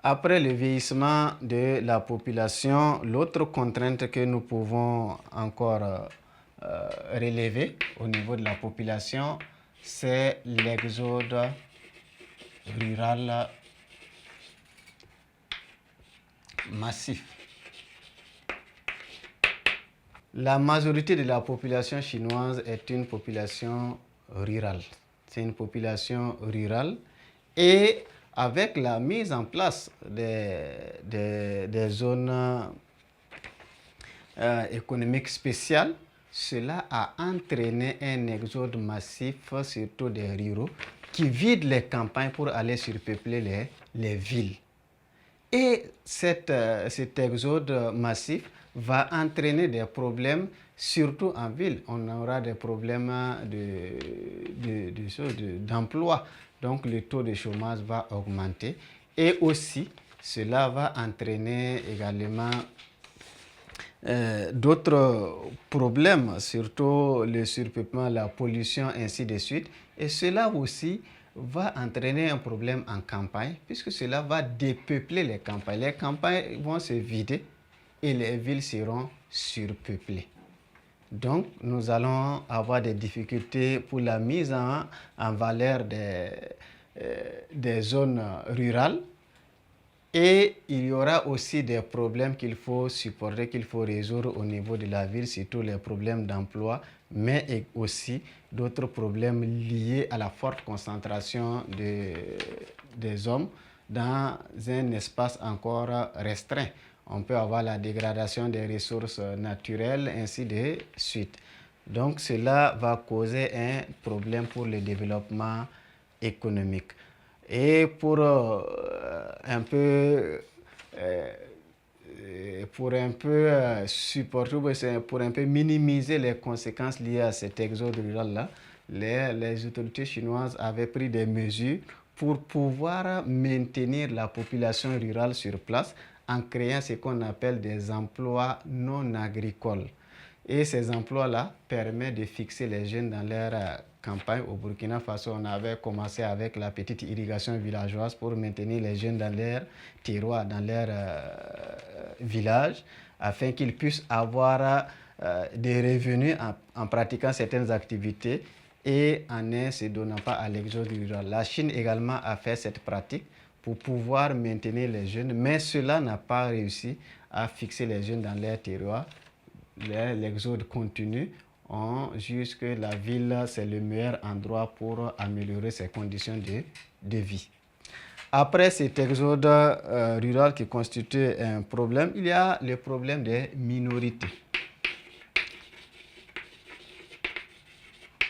Après le vieillissement de la population, l'autre contrainte que nous pouvons encore relever au niveau de la population, c'est l'exode rural massif. La majorité de la population chinoise est une population rurale. C'est une population rurale et avec la mise en place des zones économiques spéciales, cela a entraîné un exode massif, surtout des ruraux, qui vident les campagnes pour aller surpeupler les villes. Et cet exode massif va entraîner des problèmes, surtout en ville. On aura des problèmes d'emploi. Donc le taux de chômage va augmenter. Et aussi, cela va entraîner également d'autres problèmes, surtout le surpeuplement, la pollution, ainsi de suite. Et cela aussi va entraîner un problème en campagne, puisque cela va dépeupler les campagnes. Les campagnes vont se vider et les villes seront surpeuplées. Donc, nous allons avoir des difficultés pour la mise en valeur des zones rurales. Et il y aura aussi des problèmes qu'il faut supporter, qu'il faut résoudre au niveau de la ville, surtout les problèmes d'emploi, mais aussi d'autres problèmes liés à la forte concentration des hommes dans un espace encore restreint. On peut avoir la dégradation des ressources naturelles, ainsi de suite. Donc cela va causer un problème pour le développement économique. Et pour un peu supporter, pour un peu minimiser les conséquences liées à cet exode rural-là, les autorités chinoises avaient pris des mesures pour pouvoir maintenir la population rurale sur place en créant ce qu'on appelle des emplois non agricoles. Et ces emplois-là permettent de fixer les jeunes dans leur campagne. Au Burkina Faso, on avait commencé avec la petite irrigation villageoise pour maintenir les jeunes dans leur terroir, dans leur village, afin qu'ils puissent avoir des revenus en pratiquant certaines activités et en ne se donnant pas à l'exode rural. La Chine également a fait cette pratique pour pouvoir maintenir les jeunes, mais cela n'a pas réussi à fixer les jeunes dans leur terroir. L'exode continue. On juge que la ville, c'est le meilleur endroit pour améliorer ses conditions de vie. Après cet exode rural qui constitue un problème, il y a le problème des minorités.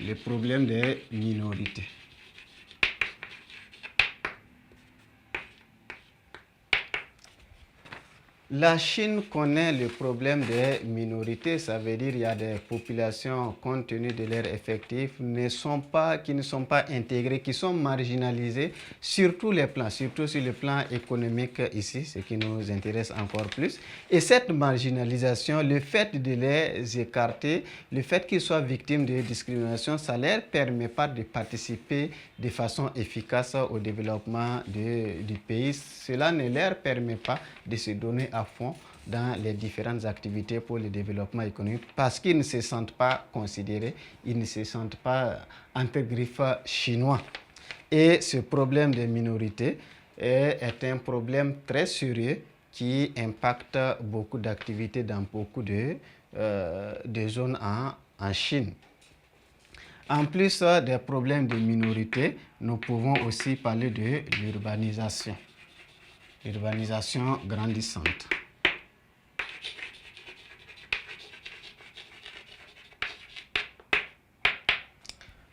Le problème des minorités. La Chine connaît le problème des minorités, ça veut dire qu'il y a des populations, compte tenu de leur effectif, qui ne sont pas intégrées, qui sont marginalisées sur tous les plans, surtout sur le plan économique ici, ce qui nous intéresse encore plus. Et cette marginalisation, le fait de les écarter, le fait qu'ils soient victimes de discrimination, ça ne leur permet pas de participer de façon efficace au développement du pays. Cela ne leur permet pas de se donner à fond dans les différentes activités pour le développement économique parce qu'ils ne se sentent pas considérés, ils ne se sentent pas entre griffes chinois. Et ce problème des minorités est un problème très sérieux qui impacte beaucoup d'activités dans beaucoup de zones en Chine. En plus des problèmes de minorités, nous pouvons aussi parler de l'urbanisation. L'urbanisation grandissante.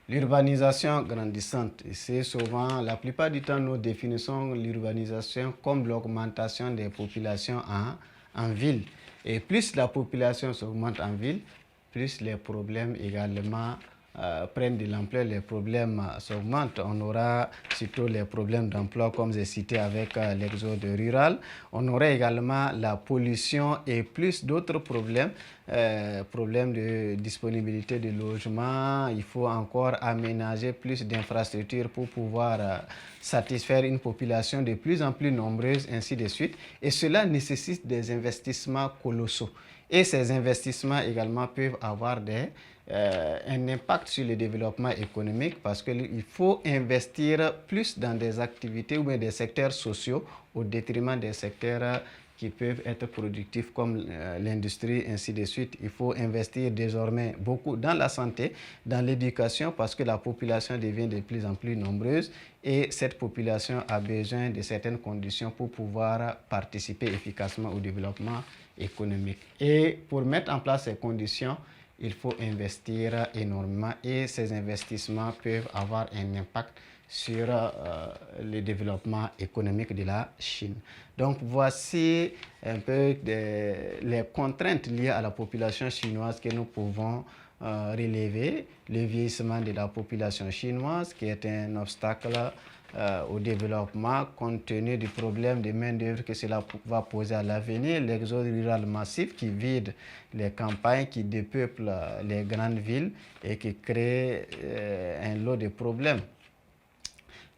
L'urbanisation grandissante, c'est souvent, la plupart du temps, nous définissons l'urbanisation comme l'augmentation des populations en ville. Et plus la population s'augmente en ville, plus les problèmes également prennent de l'ampleur, les problèmes s'augmentent. On aura surtout les problèmes d'emploi, comme j'ai cité avec l'exode rural. On aura également la pollution et plus d'autres problèmes. Problèmes de disponibilité de logement. Il faut encore aménager plus d'infrastructures pour pouvoir satisfaire une population de plus en plus nombreuse, ainsi de suite. Et cela nécessite des investissements colossaux. Et ces investissements également peuvent avoir un impact sur le développement économique parce qu'il faut investir plus dans des activités ou bien des secteurs sociaux au détriment des secteurs qui peuvent être productifs comme l'industrie, ainsi de suite. Il faut investir désormais beaucoup dans la santé, dans l'éducation parce que la population devient de plus en plus nombreuse et cette population a besoin de certaines conditions pour pouvoir participer efficacement au développement économique. Et pour mettre en place ces conditions, il faut investir énormément et ces investissements peuvent avoir un impact sur le développement économique de la Chine. Donc voici un peu les contraintes liées à la population chinoise que nous pouvons relever. Le vieillissement de la population chinoise qui est un obstacle au développement compte tenu du problème de main-d'œuvre que cela va poser à l'avenir, l'exode rural massif qui vide les campagnes, qui dépeuple les grandes villes et qui crée un lot de problèmes.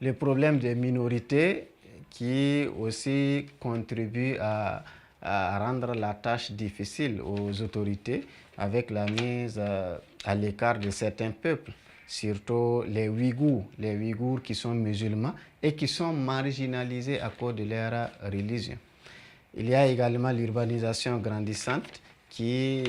Le problème des minorités qui aussi contribue à rendre la tâche difficile aux autorités avec la mise à l'écart de certains peuples, surtout les Ouïghours qui sont musulmans et qui sont marginalisés à cause de leur religion. Il y a également l'urbanisation grandissante qui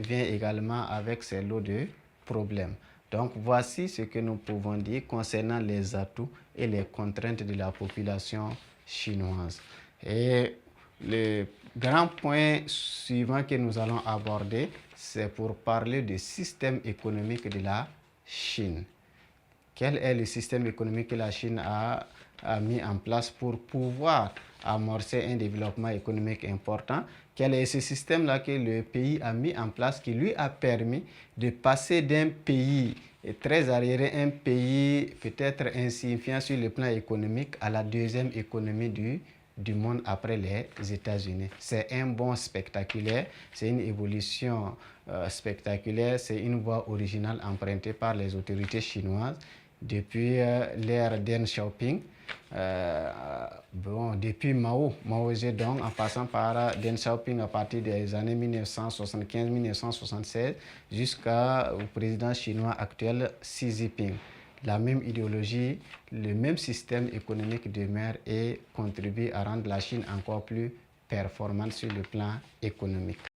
vient également avec ses lots de problèmes. Donc voici ce que nous pouvons dire concernant les atouts et les contraintes de la population chinoise. Et le grand point suivant que nous allons aborder, c'est pour parler du système économique de la Chine. Quel est le système économique que la Chine a mis en place pour pouvoir amorcer un développement économique important? Quel est ce système-là que le pays a mis en place qui lui a permis de passer d'un pays très arriéré, un pays peut-être insignifiant sur le plan économique, à la deuxième économie du monde après les États-Unis. C'est un bond spectaculaire, c'est une évolution spectaculaire, c'est une voie originale empruntée par les autorités chinoises depuis l'ère Deng Xiaoping, depuis Mao Zedong, en passant par Deng Xiaoping à partir des années 1975-1976 jusqu'au président chinois actuel Xi Jinping. La même idéologie, le même système économique demeure et contribue à rendre la Chine encore plus performante sur le plan économique.